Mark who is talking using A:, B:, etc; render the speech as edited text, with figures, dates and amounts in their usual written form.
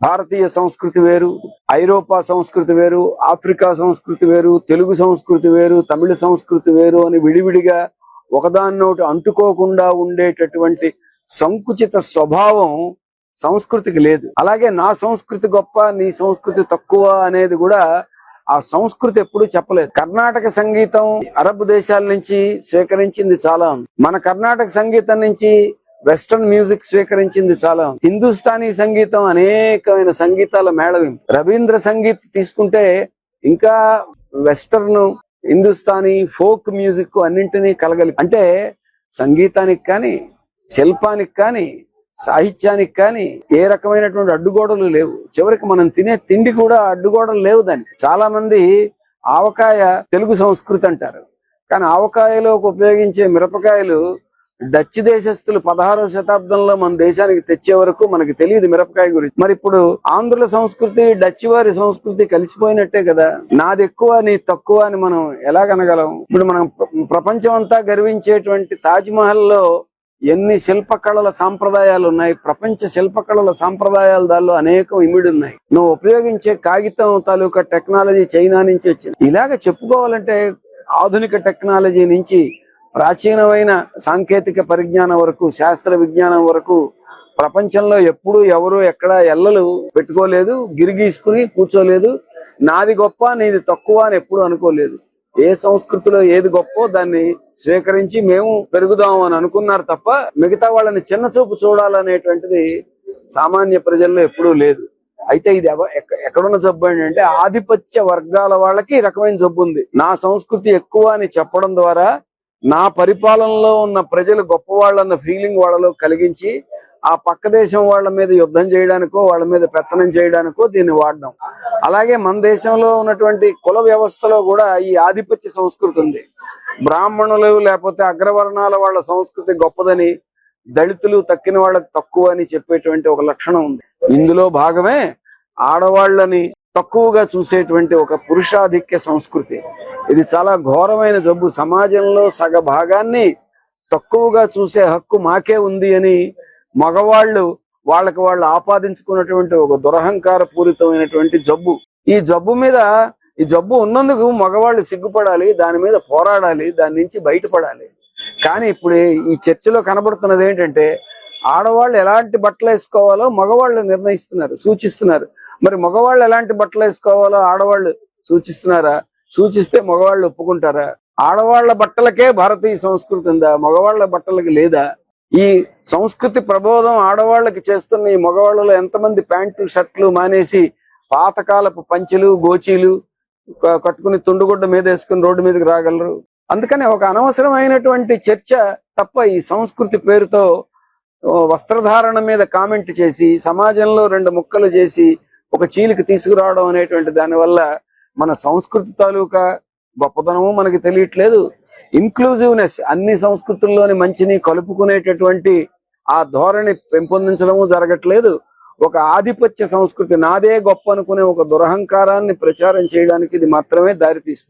A: భారతీయ సంస్కృతి వేరు, ఐరోపా సంస్కృతి వేరు, ఆఫ్రికా సంస్కృతి వేరు, తెలుగు సంస్కృతి వేరు, తమిళ సంస్కృతి వేరు అని విడివిడిగా ఒకదాన్నోటి అంటుకోకుండా ఉండేటటువంటి సంకుచిత స్వభావం సంస్కృతికి లేదు. అలాగే నా సంస్కృతి గొప్ప, నీ సంస్కృతి తక్కువ అనేది కూడా ఆ సంస్కృతి ఎప్పుడు చెప్పలేదు. కర్ణాటక సంగీతం అరబ్ దేశాల నుంచి స్వీకరించింది చాలా ఉంది. మన కర్ణాటక సంగీతం నుంచి వెస్టర్న్ మ్యూజిక్ స్వీకరించింది చాలా ఉంది. హిందుస్థానీ సంగీతం అనేకమైన సంగీతాల మేళవింపు. రవీంద్ర సంగీత్ తీసుకుంటే ఇంకా వెస్టర్న్, హిందుస్థానీ, ఫోక్ మ్యూజిక్ అన్నింటినీ కలగలి. అంటే సంగీతానికి కానీ, శిల్పానికి కానీ, సాహిత్యానికి కానీ ఏ రకమైనటువంటి అడ్డుగోడలు లేవు. చివరికి మనం తినే తిండి కూడా అడ్డుగోడలు లేవు. దానికి చాలా మంది ఆవకాయ తెలుగు సంస్కృతి అంటారు, కానీ ఆవకాయలోకి ఉపయోగించే మిరపకాయలు డచ్ దేశస్తులు 16వ శతాబ్దంలో మన దేశానికి తెచ్చే వరకు మనకి తెలియదు మిరపకాయ గురించి. మరి ఇప్పుడు ఆంధ్రుల సంస్కృతి, డచ్ వారి సంస్కృతి కలిసిపోయినట్టే కదా. నాది ఎక్కువ, నీ తక్కువ అని మనం ఎలాగనగలం? ఇప్పుడు మనం ప్రపంచం అంతా గర్వించేటువంటి తాజ్ మహల్ లో ఎన్ని శిల్పకళల సాంప్రదాయాలు ఉన్నాయి. ప్రపంచ శిల్పకళల సాంప్రదాయాలు దానిలో అనేకం ఇమిడి ఉన్నాయి. నువ్వు ఉపయోగించే కాగితం తాలూకా టెక్నాలజీ చైనా నుంచి వచ్చింది. ఇలాగ చెప్పుకోవాలంటే ఆధునిక టెక్నాలజీ నుంచి ప్రాచీనమైన సాంకేతిక పరిజ్ఞానం వరకు, శాస్త్ర విజ్ఞానం వరకు ప్రపంచంలో ఎప్పుడు ఎవరు ఎక్కడ ఎల్లలు పెట్టుకోలేదు, గిరిగీసుకుని కూర్చోలేదు. నాది గొప్ప, నీది తక్కువ అని ఎప్పుడు అనుకోలేదు. ఏ సంస్కృతిలో ఏది గొప్పో దాన్ని స్వీకరించి మేము పెరుగుదాం అని అనుకున్నారు తప్ప మిగతా వాళ్ళని చిన్న చూపు చూడాలనేటువంటిది సామాన్య ప్రజల్లో ఎప్పుడూ లేదు. అయితే ఇది ఎక్కడున్న జబ్బు అంటే ఆధిపత్య వర్గాల వాళ్ళకి ఈ రకమైన జబ్బు ఉంది. నా సంస్కృతి ఎక్కువ అని చెప్పడం ద్వారా నా పరిపాలనలో ఉన్న ప్రజలు గొప్పవాళ్ళన్న ఫీలింగ్ వాళ్ళలో కలిగించి ఆ పక్క దేశం వాళ్ళ మీద యుద్ధం చేయడానికో, వాళ్ళ మీద పెత్తనం చేయడానికో దీన్ని వాడడం. అలాగే మన దేశంలో ఉన్నటువంటి కుల వ్యవస్థలో కూడా ఈ ఆధిపత్య సంస్కృతి ఉంది. బ్రాహ్మణులు లేకపోతే అగ్రవర్ణాల వాళ్ళ సంస్కృతి గొప్పదని, దళితులు తక్కిన వాళ్ళకి తక్కువ అని చెప్పేటువంటి ఒక లక్షణం ఉంది. ఇందులో భాగమే ఆడవాళ్ళని తక్కువగా చూసేటువంటి ఒక పురుషాధిక్య సంస్కృతి. ఇది చాలా ఘోరమైన జబ్బు. సమాజంలో సగ భాగాన్ని తక్కువగా చూసే హక్కు మాకే ఉంది అని మగవాళ్ళు వాళ్ళకి వాళ్ళు ఆపాదించుకున్నటువంటి ఒక దురహంకార పూరితమైనటువంటి జబ్బు. ఈ జబ్బు ఉన్నందుకు మగవాళ్ళు సిగ్గుపడాలి, దాని మీద పోరాడాలి, దాని నుంచి బయటపడాలి. కానీ ఇప్పుడు ఈ చర్చలో కనబడుతున్నది ఏంటంటే ఆడవాళ్ళు ఎలాంటి బట్టలు వేసుకోవాలో మగవాళ్ళు నిర్ణయిస్తున్నారు, సూచిస్తున్నారు. మరి మగవాళ్ళు ఎలాంటి బట్టలు వేసుకోవాలో ఆడవాళ్ళు సూచిస్తున్నారా? సూచిస్తే మగవాళ్ళు ఒప్పుకుంటారా? ఆడవాళ్ల బట్టలకే భారతీయ సంస్కృతి ఉందా? మగవాళ్ల బట్టలకి లేదా? ఈ సంస్కృతి ప్రబోధం ఆడవాళ్ళకి చేస్తున్న ఈ మగవాళ్ళలో ఎంతమంది ప్యాంట్లు షర్ట్లు మానేసి పాతకాలపు పంచెలు గోచీలు కట్టుకుని తుండుగుడ్డ మీద వేసుకుని రోడ్డు మీదకి రాగలరు? అందుకని ఒక అనవసరమైనటువంటి చర్చ తప్ప ఈ సంస్కృతి పేరుతో వస్త్రధారణ మీద కామెంట్ చేసి సమాజంలో 2 ముక్కలు చేసి ఒక చీలికి తీసుకురావడం అనేటువంటి దానివల్ల మన సంస్కృతి తాలూకా గొప్పతనము మనకి తెలియట్లేదు. ఇన్క్లూజివ్నెస్, అన్ని సంస్కృతుల్లోని మంచిని కలుపుకునేటటువంటి ఆ ధోరణి పెంపొందించడము జరగట్లేదు. ఒక ఆధిపత్య సంస్కృతి, నాదే గొప్ప అనుకునే ఒక దురహంకారాన్ని ప్రచారం చేయడానికి ఇది మాత్రమే దారితీస్తుంది.